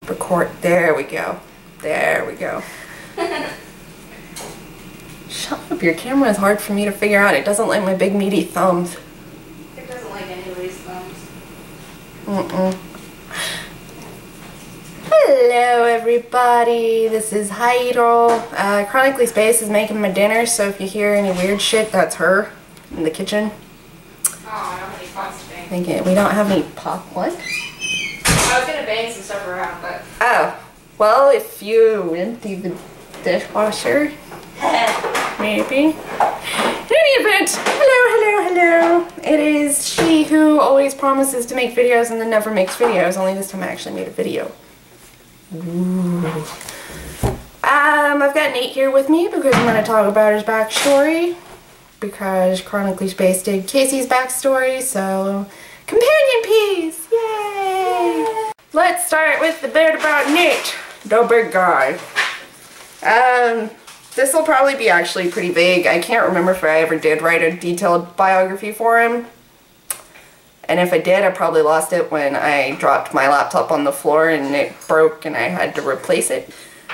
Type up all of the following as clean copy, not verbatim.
Record. There we go. There we go. Shut up, your camera is hard for me to figure out. It doesn't like my big meaty thumbs. It doesn't like anybody's thumbs. Hello everybody, this is Hydro. Chronically Space is making my dinner, so if you hear any weird shit, that's her in the kitchen. Oh, I don't have any pots to bang. Thank you. We don't have any pot. What? I was gonna bang some stuff around, but... Oh, well, if you empty the dishwasher, maybe. In any event, hello. It is she who always promises to make videos and then never makes videos, only this time I actually made a video. Ooh. I've got Nate here with me because I'm going to talk about his backstory, because Chronically Space did Casey's backstory, so companion piece! Yay! Let's start with the bit about Nate, the big guy. This will probably be actually pretty vague. I can't remember if I ever did write a detailed biography for him. And if I did, I probably lost it when I dropped my laptop on the floor and it broke and I had to replace it.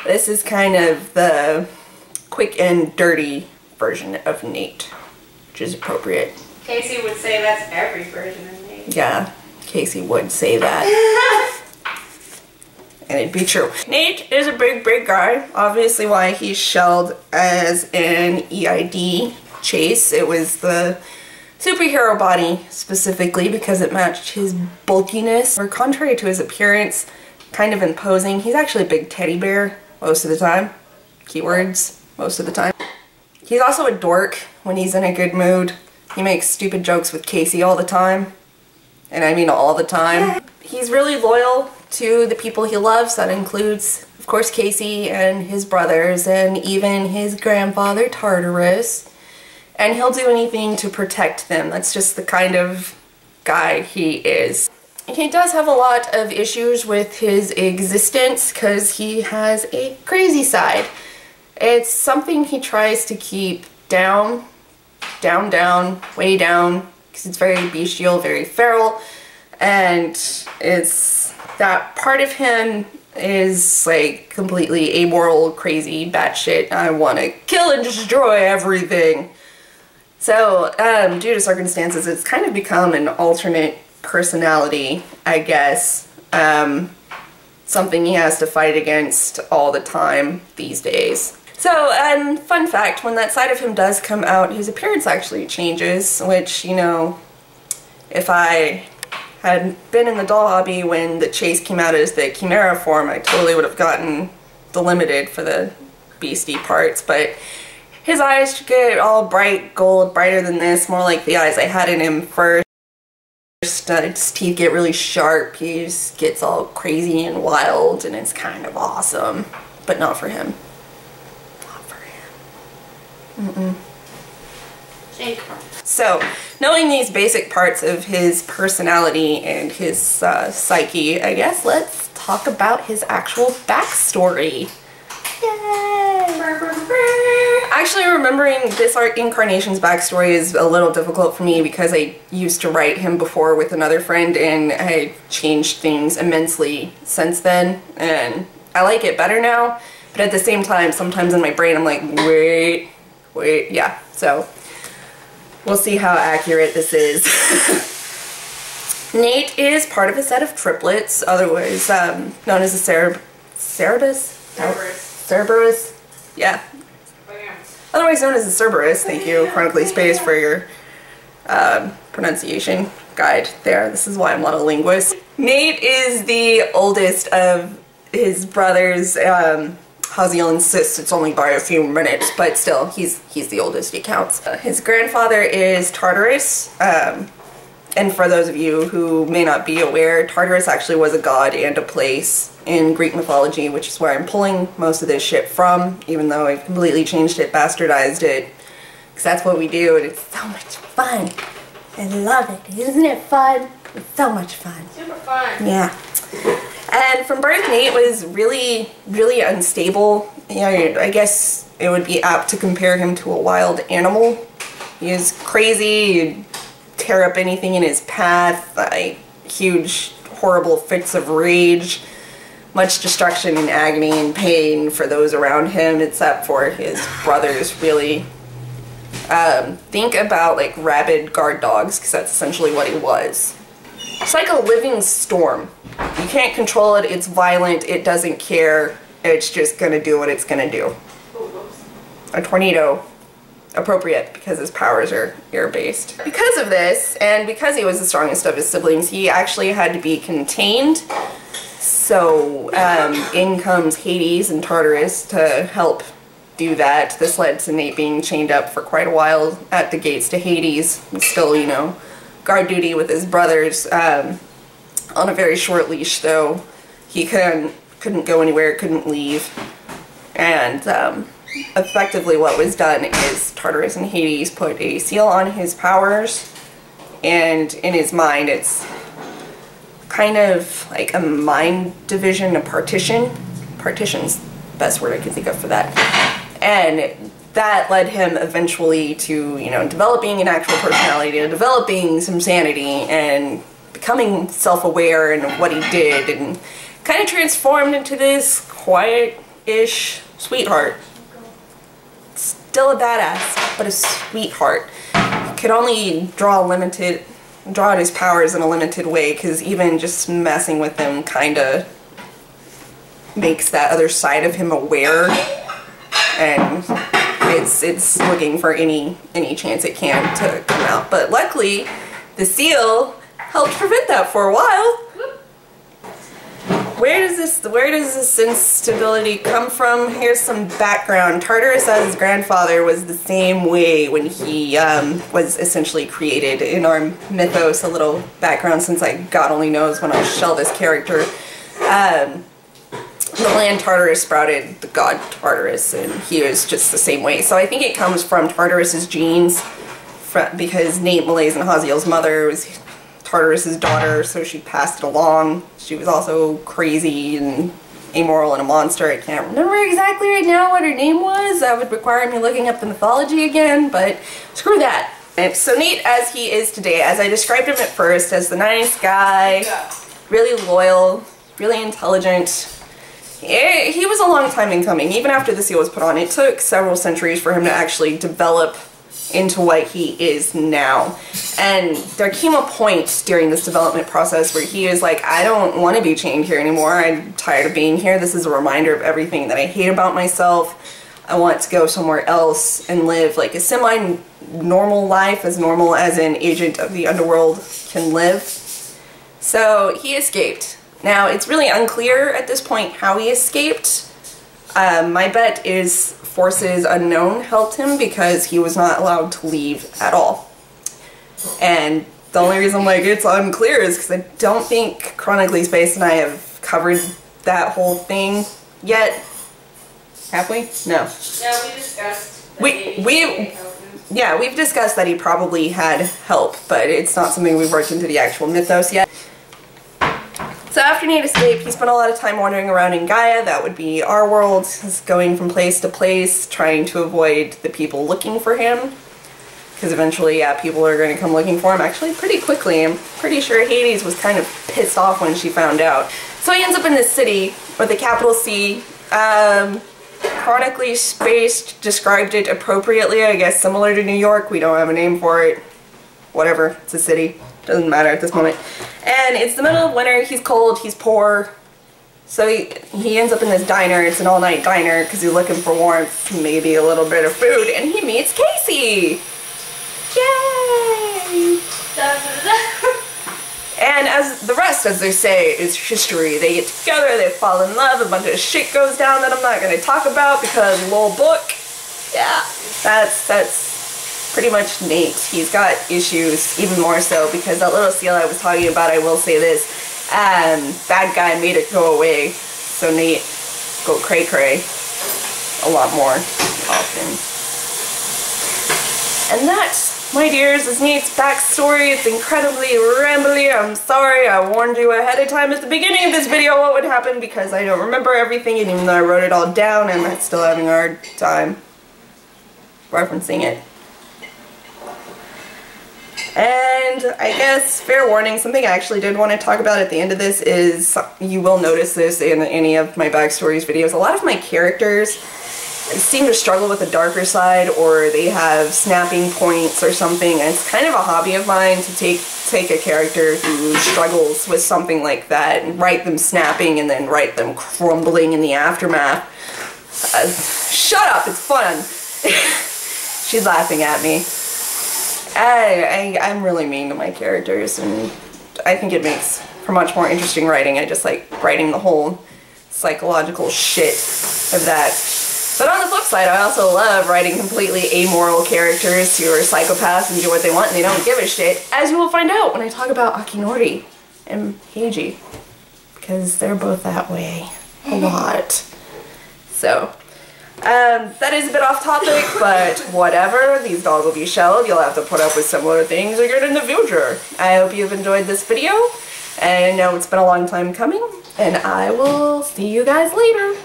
This is kind of the quick and dirty version of Nate, which is appropriate. Casey would say that's every version of Nate. Yeah, Casey would say that. And it'd be true. Nate is a big guy. Obviously why he's shelled as an EID chase. It was the superhero body specifically because it matched his bulkiness. Or contrary to his appearance, kind of imposing. He's actually a big teddy bear most of the time. Keywords, most of the time. He's also a dork when he's in a good mood. He makes stupid jokes with Casey all the time. And I mean all the time. He's really loyal to the people he loves. That includes, of course, Casey and his brothers and even his grandfather, Tartarus. And he'll do anything to protect them. That's just the kind of guy he is. He does have a lot of issues with his existence because he has a crazy side. It's something he tries to keep down, way down, because it's very bestial, very feral, and it's that part of him is like completely amoral, crazy, batshit. I want to kill and destroy everything. So, due to circumstances, it's kind of become an alternate personality, I guess. Something he has to fight against all the time these days. So, fun fact, when that side of him does come out, his appearance actually changes, which, you know, if I had been in the doll hobby when the chase came out as the Chimera form, I totally would have gotten the limited for the beastie parts, but his eyes get all bright gold, brighter than this, more like the eyes I had in him first. His teeth get really sharp, he just gets all crazy and wild, and it's kind of awesome. But not for him. Not for him. So, knowing these basic parts of his personality and his psyche, I guess let's talk about his actual backstory. Yay! Actually, remembering this incarnation's backstory is a little difficult for me because I used to write him before with another friend and I changed things immensely since then, and I like it better now, but at the same time, sometimes in my brain I'm like, wait, yeah, so we'll see how accurate this is. Nate is part of a set of triplets, otherwise known as a Cerberus? Yeah. Otherwise known as a Cerberus. Thank you, Chronically Space, for your pronunciation guide there. This is why I'm not a linguist. Nate is the oldest of his brothers. Haziel insists it's only by a few minutes, but still, he's the oldest, he counts. His grandfather is Tartarus. And for those of you who may not be aware, Tartarus actually was a god and a place in Greek mythology, which is where I'm pulling most of this shit from, even though I've completely changed it, bastardized it, because that's what we do, and it's so much fun. I love it. Isn't it fun? It's so much fun. Super fun. Yeah. And from birth, Nate was really unstable. You know, I guess it would be apt to compare him to a wild animal. He was crazy, he'd tear up anything in his path, like huge, horrible fits of rage. much destruction and agony and pain for those around him, except for his brothers, really. Think about like rabid guard dogs, because that's essentially what he was. It's like a living storm. You can't control it, it's violent, it doesn't care, it's just gonna do what it's gonna do. A tornado. Appropriate, because his powers are air-based. Because of this, and because he was the strongest of his siblings, he actually had to be contained. So in comes Hades and Tartarus to help do that. This led to Nate being chained up for quite a while at the gates to Hades, still, you know, guard duty with his brothers, on a very short leash, though. He couldn't go anywhere, couldn't leave. And effectively what was done is Tartarus and Hades put a seal on his powers, and in his mind it's kind of like a mind division, a partition. Partition's the best word I can think of for that. And that led him eventually to, you know, developing an actual personality, to developing some sanity, and becoming self-aware in what he did, and kind of transformed into this quiet-ish sweetheart. Still a badass, but a sweetheart. Could only draw out his powers in a limited way, because even just messing with him kinda makes that other side of him aware, and it's looking for any chance it can to come out. But luckily, the seal helped prevent that for a while. Where does this instability come from? Here's some background. Tartarus, as his grandfather, was the same way when he was essentially created. In our mythos, a little background, since God only knows when I'll shell this character. The land Tartarus sprouted the god Tartarus, and he was just the same way. So I think it comes from Tartarus's genes, because Nate, Malay's, and Haziel's mother was Tartarus's daughter, so she passed it along. She was also crazy and amoral and a monster. I can't remember exactly right now what her name was. That would require me looking up the mythology again, but screw that. And so Nate, as he is today, as I described him at first, as the nice guy, really loyal, really intelligent. He was a long time in coming. Even after the seal was put on, it took several centuries for him to actually develop into what he is now. And there came a point during this development process where he is like, I don't want to be chained here anymore. I'm tired of being here. This is a reminder of everything that I hate about myself. I want to go somewhere else and live like a semi-normal life, as normal as an agent of the underworld can live. So he escaped. Now, it's really unclear at this point how he escaped. My bet is forces unknown helped him, because he was not allowed to leave at all. And the only reason it's unclear is because I don't think Chronically Spaced and I have covered that whole thing yet. Have we? No. Yeah, we discussed that we've discussed that he probably had help, but it's not something we've worked into the actual mythos yet. So after Nate escaped, he spent a lot of time wandering around in Gaia. That would be our world, just going from place to place, trying to avoid the people looking for him. Because eventually, yeah, people are going to come looking for him, actually pretty quickly. I'm pretty sure Hades was kind of pissed off when she found out. So he ends up in this city with a capital C. Chronically Spaced described it appropriately, I guess similar to New York. We don't have a name for it. Whatever, it's a city. Doesn't matter at this moment. And it's the middle of winter, he's cold, he's poor. So he ends up in this diner. It's an all-night diner because he's looking for warmth, maybe a little bit of food, and he meets Casey! Yay! And as the rest, as they say, is history. They get together, they fall in love, a bunch of shit goes down that I'm not going to talk about because lol book. Yeah, that's pretty much Nate. He's got issues, even more so, because that little seal I was talking about, I will say this, bad guy made it go away, so Nate go cray-cray a lot more often. And that, my dears, is Nate's backstory. It's incredibly rambly. I'm sorry, I warned you ahead of time at the beginning of this video what would happen, because I don't remember everything, and even though I wrote it all down, I'm still having a hard time referencing it. And I guess, fair warning, something I actually did want to talk about at the end of this is, you will notice this in any of my backstories videos, a lot of my characters seem to struggle with the darker side, or they have snapping points or something, and it's kind of a hobby of mine to take a character who struggles with something like that and write them snapping and then write them crumbling in the aftermath. Shut up, it's fun! She's laughing at me. I'm really mean to my characters, and I think it makes for much more interesting writing. I just like writing the whole psychological shit of that. But on the flip side, I also love writing completely amoral characters who are psychopaths and do what they want and they don't give a shit, as you will find out when I talk about Akinori and Heiji, because they're both that way a lot. So, that is a bit off topic, but whatever. These dolls will be shelled. You'll have to put up with similar things again in the future. I hope you've enjoyed this video, and I know it's been a long time coming, and I will see you guys later.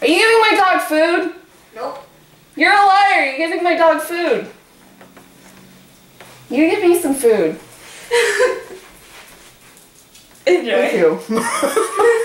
Are you giving my dog food? Nope. You're a liar! You're giving my dog food. You give me some food. Enjoy. Thank you.